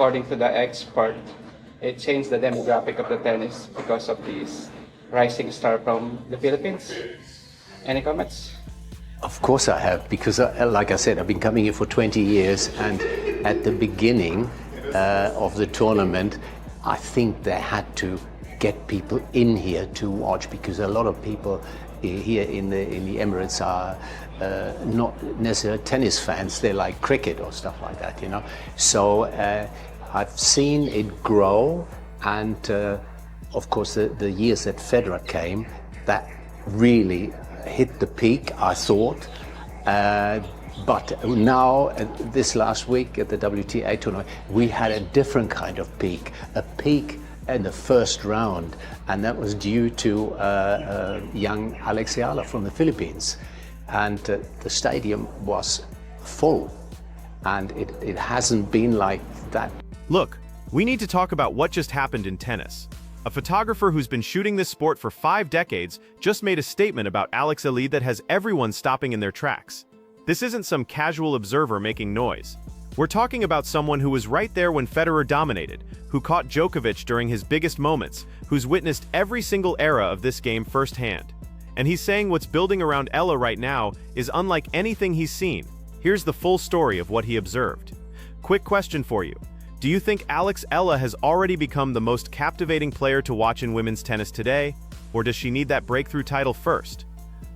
according to the expert, it changed the demographic of the tennis because of these rising star from the Philippines. Any comments? Of course I have, because like I said, I've been coming here for 20 years, and at the beginning of the tournament, I think they had to get people in here to watch, because a lot of people here in the Emirates are not necessarily tennis fans. They like cricket or stuff like that, you know. So I've seen it grow, and of course the years that Federer came, that really hit the peak, I thought. But now, this last week at the WTA tournament, we had a different kind of peak, a peak in the first round, and that was due to young Alex Eala from the Philippines. And the stadium was full, and it hasn't been like that. Look, we need to talk about what just happened in tennis. A photographer who's been shooting this sport for 5 decades just made a statement about Alex Eala that has everyone stopping in their tracks. This isn't some casual observer making noise. We're talking about someone who was right there when Federer dominated, who caught Djokovic during his biggest moments, who's witnessed every single era of this game firsthand. And he's saying what's building around Eala right now is unlike anything he's seen. Here's the full story of what he observed. Quick question for you. Do you think Alex Eala has already become the most captivating player to watch in women's tennis today? Or does she need that breakthrough title first?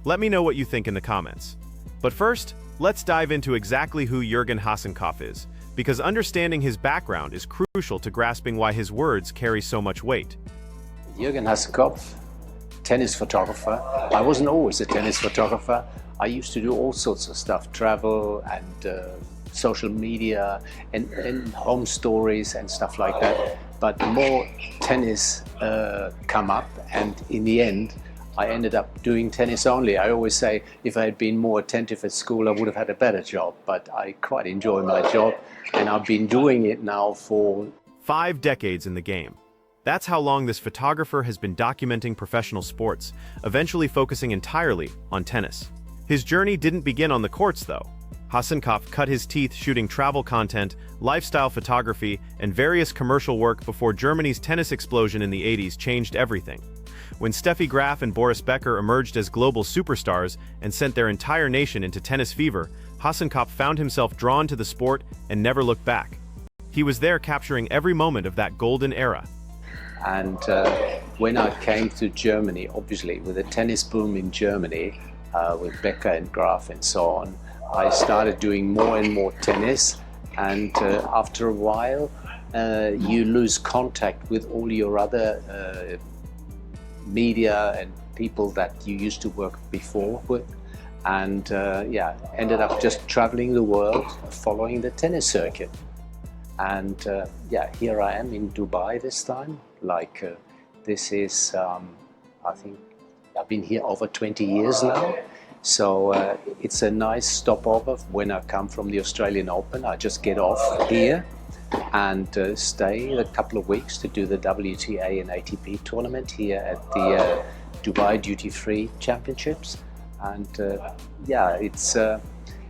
Let me know what you think in the comments. But first, let's dive into exactly who Jürgen Hasenkopf is, because understanding his background is crucial to grasping why his words carry so much weight. Jürgen Hasenkopf, tennis photographer. I wasn't always a tennis photographer. I used to do all sorts of stuff, travel and social media and home stories and stuff like that. But more tennis come up, and in the end, I ended up doing tennis only. I always say if I had been more attentive at school, I would have had a better job, but I quite enjoy my job, and I've been doing it now for 5 decades in the game. That's how long this photographer has been documenting professional sports, eventually focusing entirely on tennis. His journey didn't begin on the courts, though. Hasenkopf cut his teeth shooting travel content, lifestyle photography, and various commercial work before Germany's tennis explosion in the 80s changed everything. When Steffi Graf and Boris Becker emerged as global superstars and sent their entire nation into tennis fever, Hasenkopf found himself drawn to the sport and never looked back. He was there capturing every moment of that golden era. And when I came to Germany, obviously with the tennis boom in Germany, with Becker and Graf and so on, I started doing more and more tennis, and after a while you lose contact with all your other media and people that you used to work before with, and ended up just traveling the world following the tennis circuit. And here I am in Dubai this time. This is I think I've been here over 20 years now. So it's a nice stopover when I come from the Australian Open. I just get off here and stay a couple of weeks to do the WTA and ATP tournament here at the Dubai Duty Free Championships. And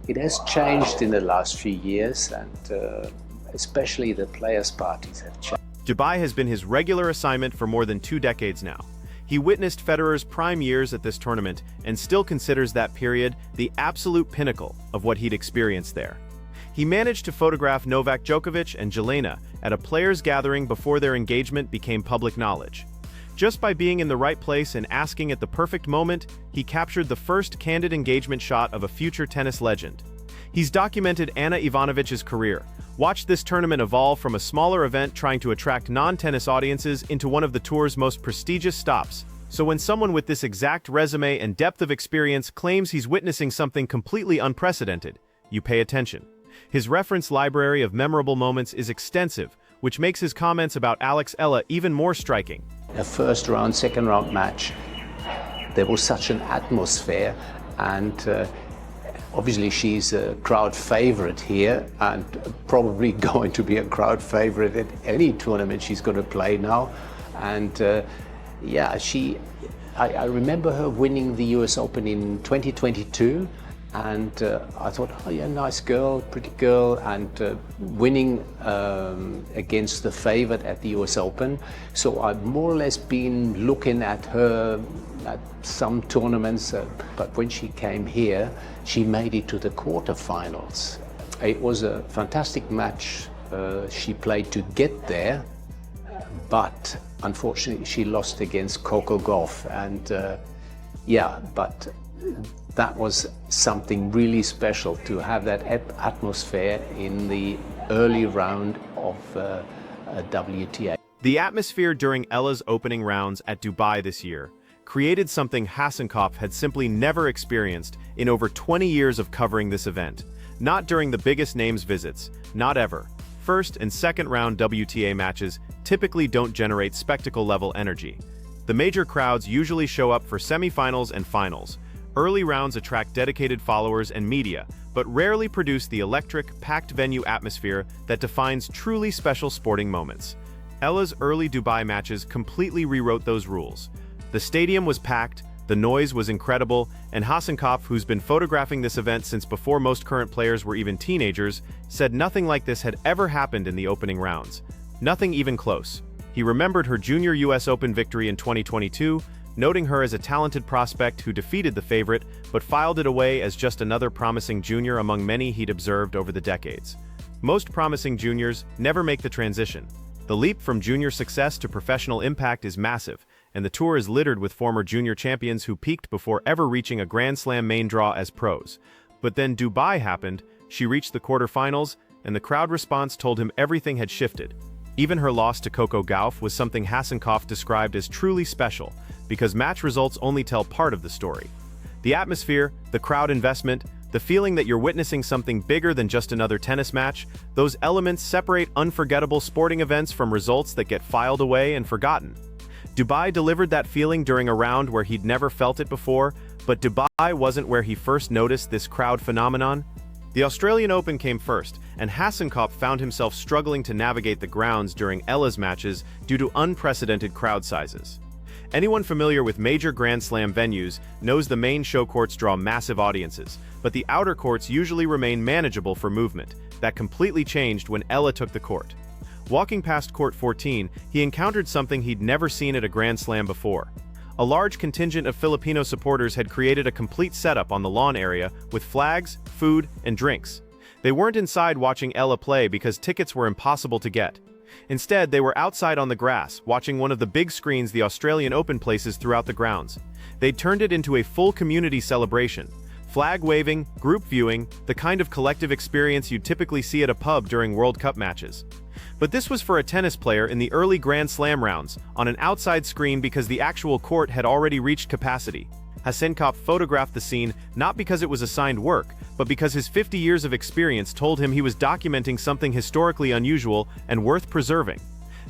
it has changed in the last few years, and especially the players' parties have changed. Dubai has been his regular assignment for more than 2 decades now. He witnessed Federer's prime years at this tournament and still considers that period the absolute pinnacle of what he'd experienced there. He managed to photograph Novak Djokovic and Jelena at a players' gathering before their engagement became public knowledge. Just by being in the right place and asking at the perfect moment, he captured the first candid engagement shot of a future tennis legend. He's documented Ana Ivanovic's career. Watch this tournament evolve from a smaller event trying to attract non-tennis audiences into one of the tour's most prestigious stops. So when someone with this exact resume and depth of experience claims he's witnessing something completely unprecedented, you pay attention. His reference library of memorable moments is extensive, which makes his comments about Alex Eala even more striking. A first round, second round match, there was such an atmosphere, and obviously she's a crowd favorite here, and probably going to be a crowd favorite at any tournament she's going to play now. And I remember her winning the US Open in 2022, And I thought, oh yeah, nice girl, pretty girl, and winning against the favorite at the US Open. So I've more or less been looking at her at some tournaments, but when she came here, she made it to the quarterfinals. It was a fantastic match she played to get there, but unfortunately she lost against Coco Gauff, and yeah, but that was something really special to have that atmosphere in the early round of WTA. The atmosphere during Eala's opening rounds at Dubai this year created something Hasenkopf had simply never experienced in over 20 years of covering this event. Not during the biggest names visits, not ever. First and second round WTA matches typically don't generate spectacle-level energy. The major crowds usually show up for semifinals and finals. Early rounds attract dedicated followers and media, but rarely produce the electric, packed venue atmosphere that defines truly special sporting moments. Eala's early Dubai matches completely rewrote those rules. The stadium was packed, the noise was incredible, and Hasenkopf, who's been photographing this event since before most current players were even teenagers, said nothing like this had ever happened in the opening rounds. Nothing even close. He remembered her junior US Open victory in 2022, noting her as a talented prospect who defeated the favorite, but filed it away as just another promising junior among many he'd observed over the decades. Most promising juniors never make the transition. The leap from junior success to professional impact is massive, and the tour is littered with former junior champions who peaked before ever reaching a Grand Slam main draw as pros. But then Dubai happened, she reached the quarterfinals, and the crowd response told him everything had shifted. Even her loss to Coco Gauff was something Hasenkopf described as truly special, because match results only tell part of the story. The atmosphere, the crowd investment, the feeling that you're witnessing something bigger than just another tennis match, those elements separate unforgettable sporting events from results that get filed away and forgotten. Dubai delivered that feeling during a round where he'd never felt it before, but Dubai wasn't where he first noticed this crowd phenomenon. The Australian Open came first, and Hasenkopf found himself struggling to navigate the grounds during Eala's matches due to unprecedented crowd sizes. Anyone familiar with major Grand Slam venues knows the main show courts draw massive audiences, but the outer courts usually remain manageable for movement. That completely changed when Eala took the court. Walking past court 14, he encountered something he'd never seen at a Grand Slam before. A large contingent of Filipino supporters had created a complete setup on the lawn area with flags, food, and drinks. They weren't inside watching Eala play because tickets were impossible to get. Instead, they were outside on the grass, watching one of the big screens the Australian Open places throughout the grounds. They'd turned it into a full community celebration. Flag waving, group viewing, the kind of collective experience you'd typically see at a pub during World Cup matches. But this was for a tennis player in the early Grand Slam rounds, on an outside screen because the actual court had already reached capacity. Hasenkopf photographed the scene not because it was assigned work, but because his 50 years of experience told him he was documenting something historically unusual and worth preserving.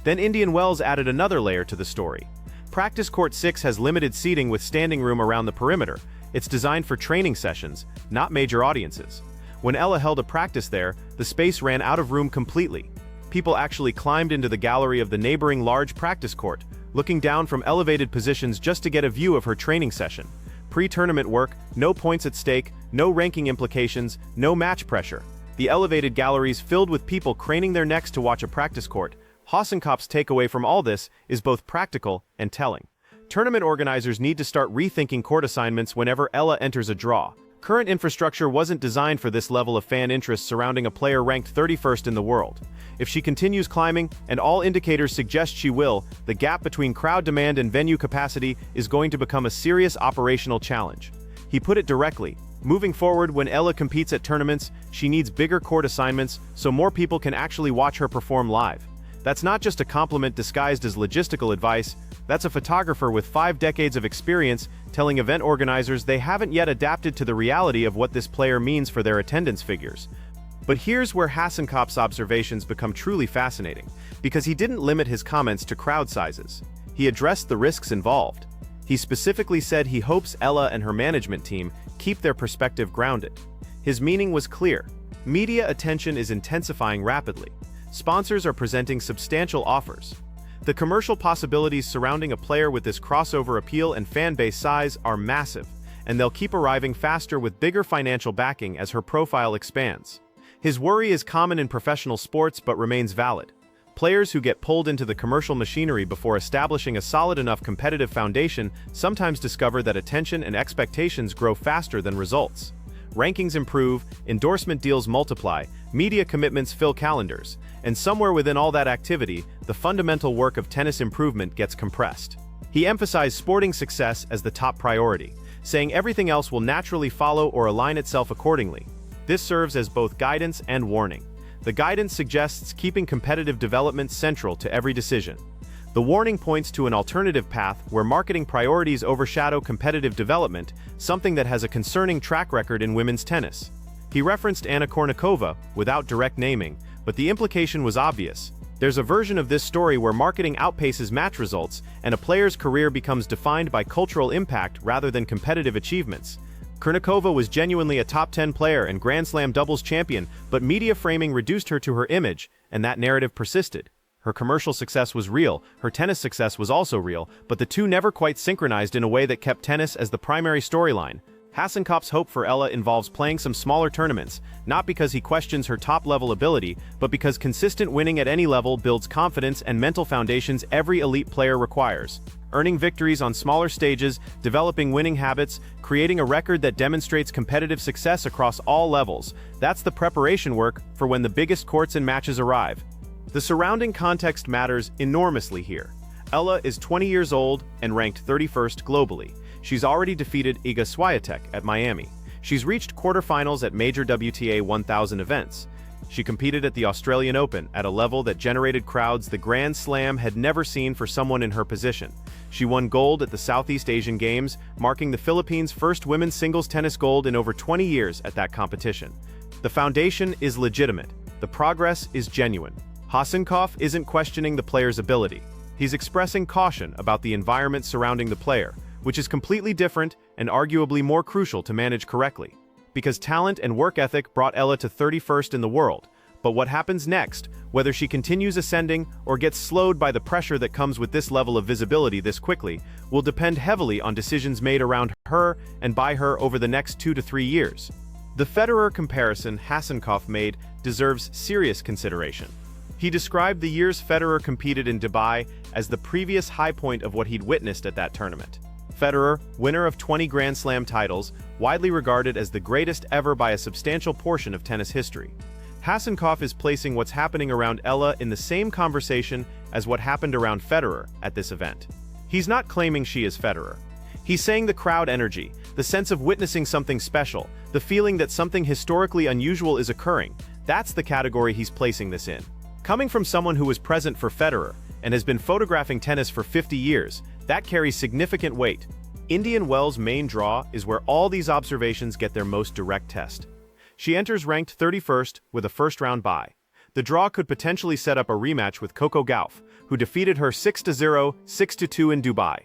Then Indian Wells added another layer to the story. Practice Court 6 has limited seating with standing room around the perimeter. It's designed for training sessions, not major audiences. When Eala held a practice there, the space ran out of room completely. People actually climbed into the gallery of the neighboring large practice court, looking down from elevated positions just to get a view of her training session. Pre-tournament work, no points at stake, no ranking implications, no match pressure. The elevated galleries filled with people craning their necks to watch a practice court. Hasenkopf's takeaway from all this is both practical and telling. Tournament organizers need to start rethinking court assignments whenever Eala enters a draw. Current infrastructure wasn't designed for this level of fan interest surrounding a player ranked 31st in the world. If she continues climbing, and all indicators suggest she will, the gap between crowd demand and venue capacity is going to become a serious operational challenge. He put it directly. Moving forward, when Eala competes at tournaments, she needs bigger court assignments so more people can actually watch her perform live. That's not just a compliment disguised as logistical advice, that's a photographer with 5 decades of experience telling event organizers they haven't yet adapted to the reality of what this player means for their attendance figures. But here's where Hasenkopf's observations become truly fascinating, because he didn't limit his comments to crowd sizes. He addressed the risks involved. He specifically said he hopes Eala and her management team keep their perspective grounded. His meaning was clear. Media attention is intensifying rapidly. Sponsors are presenting substantial offers. The commercial possibilities surrounding a player with this crossover appeal and fan base size are massive, and they'll keep arriving faster with bigger financial backing as her profile expands. His worry is common in professional sports but remains valid. Players who get pulled into the commercial machinery before establishing a solid enough competitive foundation sometimes discover that attention and expectations grow faster than results. Rankings improve, endorsement deals multiply, media commitments fill calendars, and somewhere within all that activity, the fundamental work of tennis improvement gets compressed. He emphasized sporting success as the top priority, saying everything else will naturally follow or align itself accordingly. This serves as both guidance and warning. The guidance suggests keeping competitive development central to every decision. The warning points to an alternative path where marketing priorities overshadow competitive development, something that has a concerning track record in women's tennis. He referenced Anna Kournikova without direct naming, but the implication was obvious. There's a version of this story where marketing outpaces match results, and a player's career becomes defined by cultural impact rather than competitive achievements. Kournikova was genuinely a top 10 player and Grand Slam doubles champion, but media framing reduced her to her image, and that narrative persisted. Her commercial success was real, her tennis success was also real, but the two never quite synchronized in a way that kept tennis as the primary storyline. Hasenkopf's hope for Eala involves playing some smaller tournaments, not because he questions her top-level ability, but because consistent winning at any level builds confidence and mental foundations every elite player requires. Earning victories on smaller stages, developing winning habits, creating a record that demonstrates competitive success across all levels, that's the preparation work for when the biggest courts and matches arrive. The surrounding context matters enormously here. Eala is 20 years old and ranked 31st globally. She's already defeated Iga Swiatek at Miami. She's reached quarterfinals at major WTA 1000 events. She competed at the Australian Open at a level that generated crowds the Grand Slam had never seen for someone in her position. She won gold at the Southeast Asian Games, marking the Philippines' first women's singles tennis gold in over 20 years at that competition. The foundation is legitimate. The progress is genuine. Hasenkopf isn't questioning the player's ability. He's expressing caution about the environment surrounding the player, which is completely different and arguably more crucial to manage correctly. Because talent and work ethic brought Eala to 31st in the world, but what happens next, whether she continues ascending or gets slowed by the pressure that comes with this level of visibility this quickly, will depend heavily on decisions made around her and by her over the next 2 to 3 years. The Federer comparison Hasenkopf made deserves serious consideration. He described the years Federer competed in Dubai as the previous high point of what he'd witnessed at that tournament. Federer, winner of 20 Grand Slam titles, widely regarded as the greatest ever by a substantial portion of tennis history. Hasenkopf is placing what's happening around Eala in the same conversation as what happened around Federer at this event. He's not claiming she is Federer. He's saying the crowd energy, the sense of witnessing something special, the feeling that something historically unusual is occurring, that's the category he's placing this in. Coming from someone who was present for Federer and has been photographing tennis for 50 years, that carries significant weight. Indian Wells' main draw is where all these observations get their most direct test. She enters ranked 31st with a first-round bye. The draw could potentially set up a rematch with Coco Gauff, who defeated her 6-0, 6-2 in Dubai.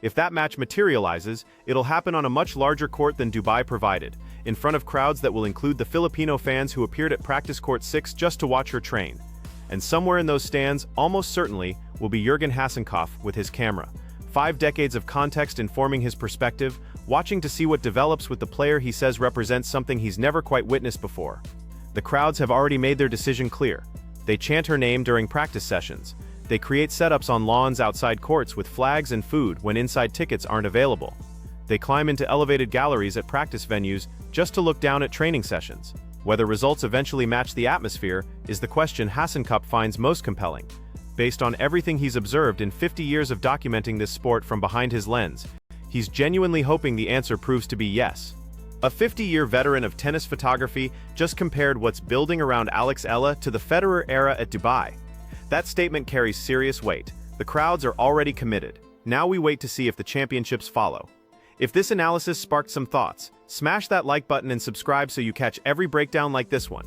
If that match materializes, it'll happen on a much larger court than Dubai provided, in front of crowds that will include the Filipino fans who appeared at practice court 6 just to watch her train. And somewhere in those stands, almost certainly, will be Jurgen Hasenkopf with his camera. 5 decades of context informing his perspective, watching to see what develops with the player he says represents something he's never quite witnessed before. The crowds have already made their decision clear. They chant her name during practice sessions. They create setups on lawns outside courts with flags and food when inside tickets aren't available. They climb into elevated galleries at practice venues just to look down at training sessions. Whether results eventually match the atmosphere is the question Hasenkopf finds most compelling. Based on everything he's observed in 50 years of documenting this sport from behind his lens, he's genuinely hoping the answer proves to be yes. A 50-year veteran of tennis photography just compared what's building around Alex Eala to the Federer era at Dubai. That statement carries serious weight. The crowds are already committed. Now we wait to see if the championships follow. If this analysis sparked some thoughts, smash that like button and subscribe so you catch every breakdown like this one.